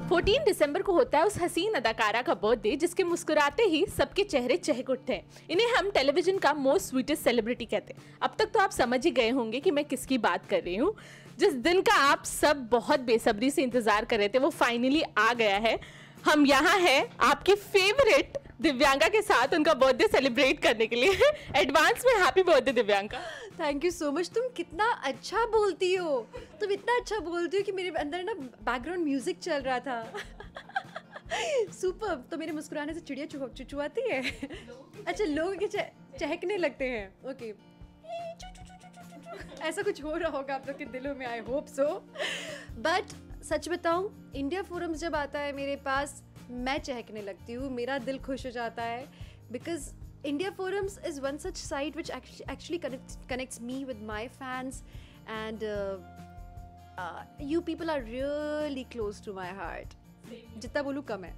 14 दिसंबर को होता है उस हसीन अदाकारा का बर्थडे जिसके मुस्कुराते ही सबके चेहरे चहक उठते हैं। इन्हें हम टेलीविजन का मोस्ट स्वीटेस्ट सेलिब्रिटी कहते हैं। अब तक तो आप समझ ही गए होंगे कि मैं किसकी बात कर रही हूँ। जिस दिन का आप सब बहुत बेसब्री से इंतजार कर रहे थे वो फाइनली आ गया है। हम यहाँ हैं आपकी फेवरेट दिव्यांका के साथ उनका बर्थडे सेलिब्रेट करने के लिए। एडवांस में happy birthday Divyanka. Thank you so much. तुम कितना अच्छा बोलती हो, तुम इतना अच्छा बोलती हो कि मेरे अंदर ना बैकग्राउंड म्यूजिक चल रहा था। सुपर। तो मेरे मुस्कुराने से चिड़िया चुचुआती है। अच्छा, लोग के चहकने लगते हैं। ओके, ऐसा कुछ हो रहा होगा आप लोग के दिलों में, आई होप सो। बट सच बताऊं, इंडिया फोरम्स जब आता है मेरे पास, मैं चहकने लगती हूँ, मेरा दिल खुश हो जाता है, because India Forums is one such site which actually connects me with my fans, and you people are really close to my heart. जितना बोलूँ कम है।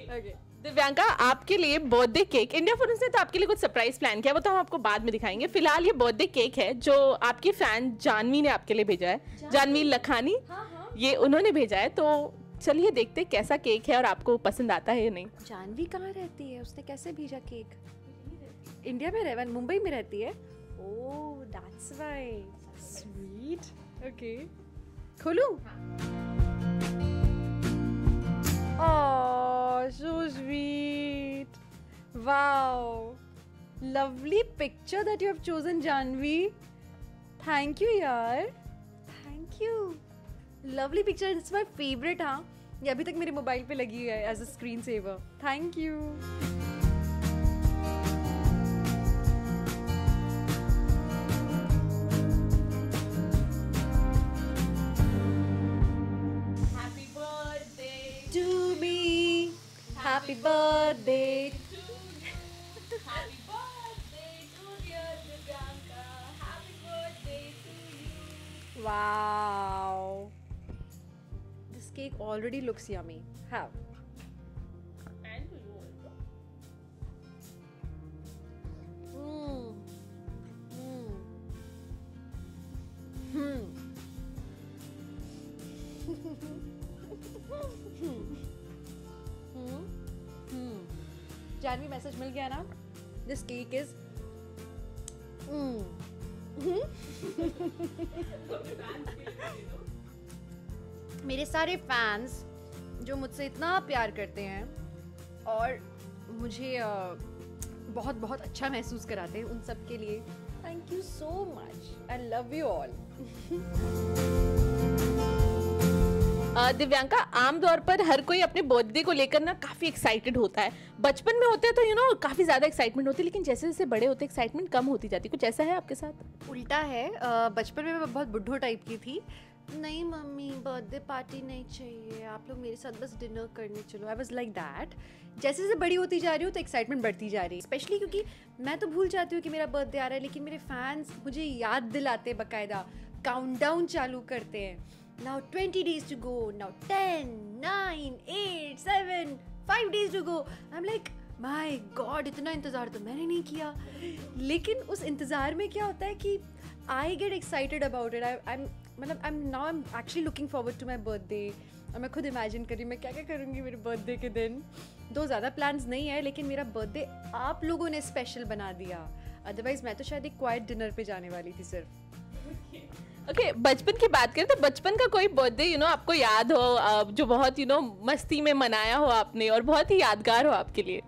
Okay. दिव्यांका, आपके लिए बर्थडे केक इंडिया फोरम्स ने तो आपके लिए कुछ सरप्राइज प्लान किया, वो तो हम आपको बाद में दिखाएंगे। फिलहाल ये बर्थडे केक है जो आपकी फैन जानवी ने आपके लिए भेजा है। जानवी लखानी, ये उन्होंने भेजा है। तो चलिए देखते हैं कैसा केक है और आपको पसंद आता है या नहीं। जानवी कहाँ रहती है? उसने कैसे भेजा केक? इंडिया में मुंबई में रहती है। Oh, that's why. Sweet. Okay, खोलूं? Oh, so sweet. Wow, lovely picture that you have chosen Janvi. Thank you यार, thank you. Lovely picture, it's my favourite. हाँ, ये अभी तक मेरे मोबाइल पे लगी है as a screen saver. Thank you. Happy birthday to me, happy birthday. Happy birthday to dear Divyanka, happy birthday to you. Wow, this cake already looks yummy. Have. And to you also. Janvi, message मिल गया ना? This cake is मेरे सारे fans जो मुझसे इतना प्यार करते हैं और मुझे बहुत बहुत अच्छा महसूस कराते हैं, उन सब के लिए thank you so much. I love you all. Divyanka, आमतौर पर हर कोई अपने बर्थडे को लेकर ना काफी एक्साइटेड होता है। बचपन में होते हैं तो काफी ज्यादा एक्साइटमेंट होती है, लेकिन जैसे जैसे बड़े होते एक्साइटमेंट कम होती जाती है। कुछ ऐसा है आपके साथ? उल्टा है। बचपन में मैं बहुत बुड्ढो टाइप की थी। नहीं मम्मी, बर्थडे पार्टी नहीं चाहिए, आप लोग मेरे साथ बस डिनर करने चलो। I was like that. जैसे जैसे बड़ी होती जा रही हूँ तो एक्साइटमेंट बढ़ती जा रही है, स्पेशली क्योंकि मैं तो भूल जाती हूँ कि मेरा बर्थडे आ रहा है, लेकिन मेरे फैंस मुझे याद दिलाते, बाकायदा काउंटडाउन चालू करते हैं। Now 20 days to go, now 10, 9, 8, 7, 5 days to go. I'm like, my God, इतना इंतज़ार तो मैंने नहीं किया। लेकिन उस इंतज़ार में क्या होता है कि I get excited about it. I am actually looking forward to my birthday. और मैं खुद इमेजिन करी मैं क्या क्या करूँगी मेरे बर्थडे के दिन। दो ज़्यादा प्लान्स नहीं है, लेकिन मेरा बर्थडे आप लोगों ने स्पेशल बना दिया। अदरवाइज मैं तो शायद एक क्वाइट डिनर पे जाने वाली थी सिर्फ। ओके, बचपन की बात करें तो बचपन का कोई बर्थडे आपको याद हो जो बहुत मस्ती में मनाया हो आपने और बहुत ही यादगार हो आपके लिए?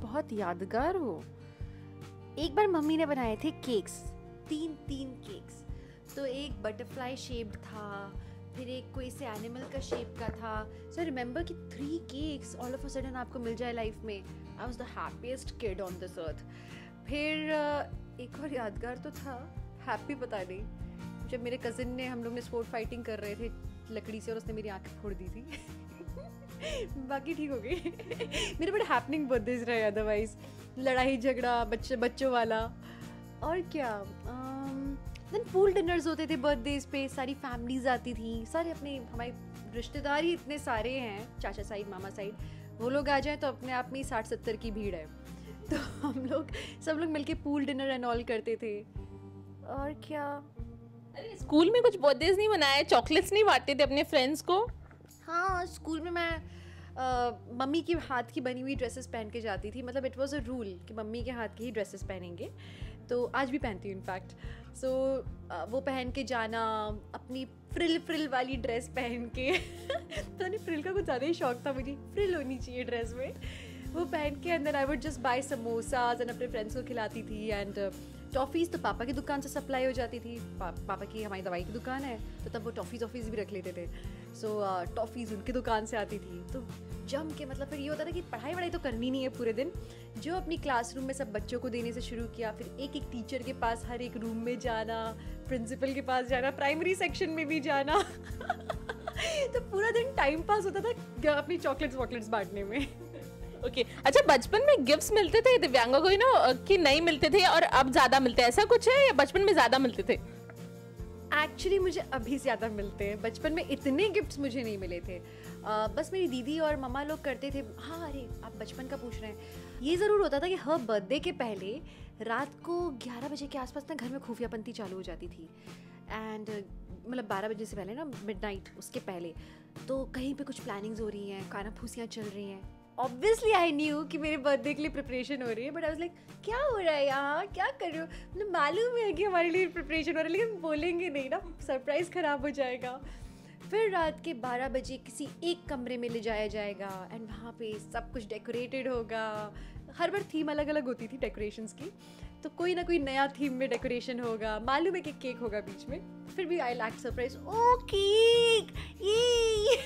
बहुत यादगार हो। एक बार मम्मी ने बनाए थे केक्स, तीन केक्स। तो एक बटरफ्लाई शेप्ड था, फिर एक कोई से एनिमल का शेप का था। सो आई रिमेंबर कि 3 cakes all of a sudden आपको मिल जाए लाइफ में। I was the happiest kid on this earth. फिर एक और यादगार तो था, हैप्पी पता नहीं, जब मेरे कज़िन ने, हम लोग ने स्पोर्ट फाइटिंग कर रहे थे लकड़ी से और उसने मेरी आंखें फोड़ दी थी। बाकी ठीक हो गई। मेरे बड़े हैपनिंग बर्थडेज रहे, अदरवाइज लड़ाई झगड़ा बच्चों वाला। और क्या, देन पूल डिनर्स होते थे बर्थडेज पे, सारी फैमिलीज आती थी, सारे अपने, हमारे रिश्तेदार ही इतने सारे हैं, चाचा साइड मामा साइड, वो लोग आ जाएं तो अपने आप में ही 60-70 की भीड़ है। तो हम लोग सब लोग मिलके पूल डिनर एंड ऑल करते थे। और क्या, अरे स्कूल में कुछ बर्थडेज नहीं मनाए, चॉकलेट्स नहीं बांटते थे अपने फ्रेंड्स को? हाँ, स्कूल में मैं मम्मी की हाथ की बनी हुई ड्रेसेस पहन के जाती थी। मतलब इट वाज अ रूल कि मम्मी के हाथ की ही ड्रेसेस पहनेंगे, तो आज भी पहनती हूँ इनफैक्ट। सो वो पहन के जाना, अपनी फ्रिल वाली ड्रेस पहन के पता नहीं, फ्रिल का कुछ ज़्यादा ही शौक था मुझे, फ्रिल होनी चाहिए ड्रेस में, वो पहन के अंदर I would just by samosas and अपने फ्रेंड्स को खिलाती थी। एंड टॉफ़ीज़ तो पापा की दुकान से सप्लाई हो जाती थी। पापा की हमारी दवाई की दुकान है, तो तब वो टॉफ़ीज़ भी रख लेते थे। सो टॉफ़ीज़ उनकी दुकान से आती थी, तो जम के मतलब फिर ये होता था कि पढ़ाई वढ़ाई तो करनी नहीं है पूरे दिन, जो अपनी क्लासरूम में सब बच्चों को देने से शुरू किया। फिर एक एक टीचर के पास हर एक रूम में जाना, प्रिंसिपल के पास जाना, प्राइमरी सेक्शन में भी जाना तो पूरा दिन टाइम पास होता था अपनी चॉकलेट्स बांटने में। ओके अच्छा, बचपन में गिफ्ट्स मिलते थे दिव्यांगा को, कि नहीं मिलते थे और अब ज़्यादा मिलते हैं, ऐसा कुछ है या बचपन में ज़्यादा मिलते थे? एक्चुअली मुझे अभी ज़्यादा मिलते हैं, बचपन में इतने गिफ्ट्स मुझे नहीं मिले थे। बस मेरी दीदी और मम्मा लोग करते थे। हाँ, अरे आप बचपन का पूछ रहे हैं, ये ज़रूर होता था कि हर बर्थडे के पहले रात को 11 बजे के आसपास ना घर में खुफियापंती चालू हो जाती थी। एंड मतलब 12 बजे से पहले ना, मिडनाइट उसके पहले, तो कहीं पे कुछ प्लानिंग्स हो रही हैं, खाना फूसियाँ चल रही हैं। ऑब्वियसली आई न्यू कि मेरे बर्थडे के लिए प्रिपरेशन हो रही है, बट आई वाज लाइक क्या हो रहा है यहाँ, क्या कर रहे हो? मतलब मालूम है कि हमारे लिए प्रिपरेशन हो रहा है, लेकिन बोलेंगे नहीं ना, सरप्राइज़ ख़राब हो जाएगा। फिर रात के 12 बजे किसी एक कमरे में ले जाया जाएगा एंड वहाँ पे सब कुछ डेकोरेटेड होगा। हर बार थीम अलग अलग होती थी डेकोरेशंस की, तो कोई ना कोई नया थीम में डेकोरेशन होगा। मालूम है कि केक होगा बीच में, फिर भी I like surprise, oh cake ये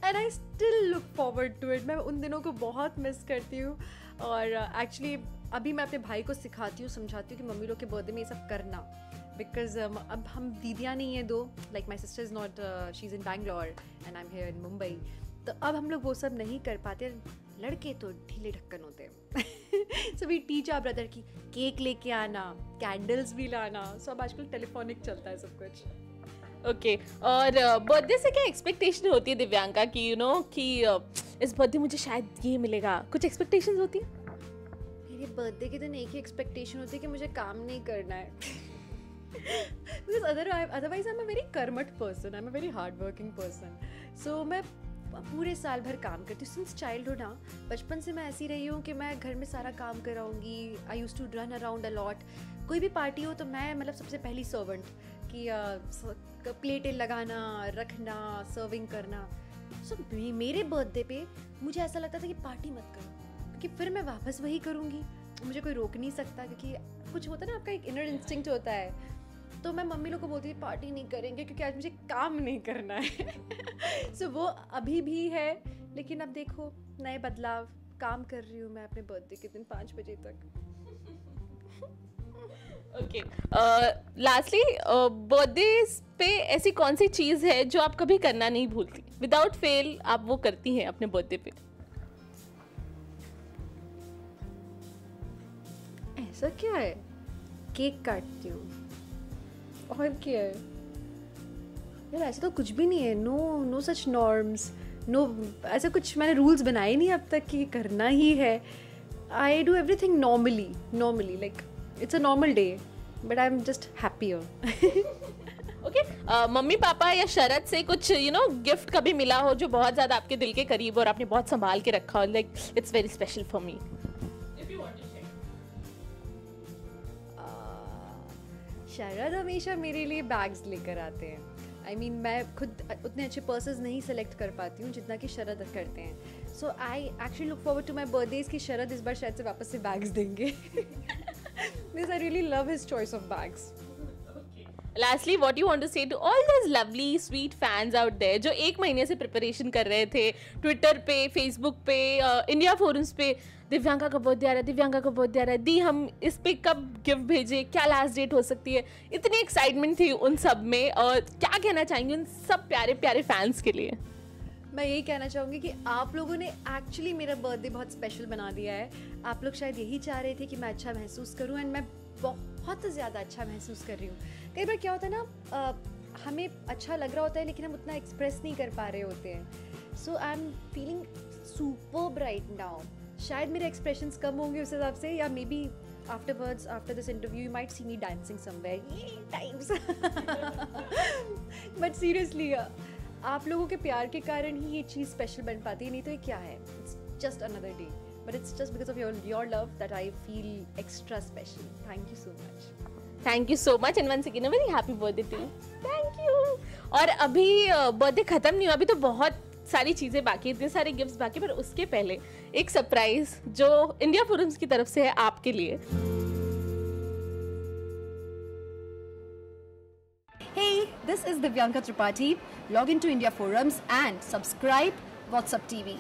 and I still look forward to it. मैं उन दिनों को बहुत मिस करती हूँ। और एक्चुअली अभी मैं अपने भाई को सिखाती हूँ, समझाती हूँ कि मम्मी लोग के बर्थडे में ये सब करना, बिकॉज अब हम दीदियाँ नहीं हैं दो, like my sister is not, she is in Bangalore and I am here in Mumbai, तो अब हम लोग वो सब नहीं कर पाते। लड़के तो ढीले ढक्कन होते हैं so we teach our brother की केक लेके आना, कैंडल्स भी लाना। सो अब आजकल टेलीफोनिक चलता है सब कुछ। ओके और बर्थडे से क्या एक्सपेक्टेशन होती है दिव्यांका की, कि इस बर्थडे मुझे शायद ये मिलेगा, कुछ एक्सपेक्टेशंस होती है? मेरे बर्थडे के दिन एक ही एक्सपेक्टेशन होती है कि मुझे काम नहीं करना है because otherwise I am a very कर्मठ person, I am a very hard working person. So मैं पूरे साल भर काम करती हूँ सिंस चाइल्डहुड। हाँ, बचपन से मैं ऐसी रही हूँ कि मैं घर में सारा काम कराऊंगी। I use to run around a lot. कोई भी पार्टी हो तो मैं मतलब सबसे पहली सर्वेंट, कि प्लेटें लगाना, रखना, सर्विंग करना। सो मेरे बर्थडे पे मुझे ऐसा लगता था कि पार्टी मत करो, क्योंकि फिर मैं वापस वही करूँगी, मुझे कोई रोक नहीं सकता, क्योंकि कुछ होता है ना, आपका एक इनर इंस्टिंक्ट होता है। तो मैं मम्मी लोग को बोलती थी पार्टी नहीं करेंगे क्योंकि आज मुझे काम नहीं करना है सो वो अभी भी है, लेकिन अब देखो नए बदलाव, काम कर रही हूँ मैं अपने बर्थडे के दिन 5 बजे तक। ओके लास्टली, बर्थडे पे ऐसी कौन सी चीज़ है जो आप कभी करना नहीं भूलती, विदाउट फेल आप वो करती हैं अपने बर्थडे पे? ऐसा क्या है? केक काटती हूँ, और क्या है यार? ऐसा तो कुछ भी नहीं है। नो सच नॉर्म्स, नो ऐसा कुछ मैंने रूल्स बनाए नहीं अब तक कि करना ही है। I do everything normally like it's a normal day, but I am just happier. Okay mummy papa या शरद से कुछ गिफ्ट कभी मिला हो जो बहुत ज़्यादा आपके दिल के करीब और आपने बहुत संभाल के रखा हो, like it's very special for me? Sharad हमेशा मेरे लिए बैग्स लेकर आते हैं। आई मीन मैं खुद उतने अच्छे पर्सेस नहीं सेलेक्ट कर पाती हूँ जितना कि शरद करते हैं। So I actually look forward to my birthdays कि शरद इस बार शायद से वापस से बैग्स देंगे because I really love his choice of bags. Lastly, what you want to say to all those lovely, sweet fans out there जो 1 महीने से प्रिपरेशन कर रहे थे, ट्विटर पे, फेसबुक पे, इंडिया फोरम्स पे, दिव्यांका का बर्थडे आ रहा है, दिव्यांका का बर्थडे आ रहा है, दी हम इस पे कब गिफ्ट भेजे, क्या लास्ट डेट हो सकती है, इतनी एक्साइटमेंट थी उन सब में, और क्या कहना चाहेंगे उन सब प्यारे प्यारे फैंस के लिए? मैं यही कहना चाहूँगी कि आप लोगों ने एक्चुअली मेरा बर्थडे बहुत स्पेशल बना दिया है। आप लोग शायद यही चाह रहे थे कि मैं अच्छा महसूस करूँ, एंड मैं बहुत ज़्यादा अच्छा महसूस कर रही हूँ। कई बार क्या होता है ना, हमें अच्छा लग रहा होता है लेकिन हम उतना एक्सप्रेस नहीं कर पा रहे होते हैं। So I am feeling super bright now. शायद मेरे एक्सप्रेशंस कम होंगे उस हिसाब से, या maybe afterwards, after this interview, you might see me dancing somewhere. Yay, times. But seriously, आप लोगों के प्यार के कारण ही ये चीज़ स्पेशल बन पाती है, नहीं तो ये क्या है? It's just another day. But it's just because of your love that I feel extra special. Thank you so much. Thank you so much and once again a very happy birthday to you. Thank you. और अभी birthday खत्म नहीं हुआ, अभी तो बहुत सारी चीज़ें बाकी, इतने सारे गिफ्ट्स बाकी, पर उसके पहले एक सरप्राइज जो इंडिया फोरम्स की तरफ से है आपके लिए। Hey, this is Divyanka Tripathi. Log into India Forums and subscribe WhatsApp TV.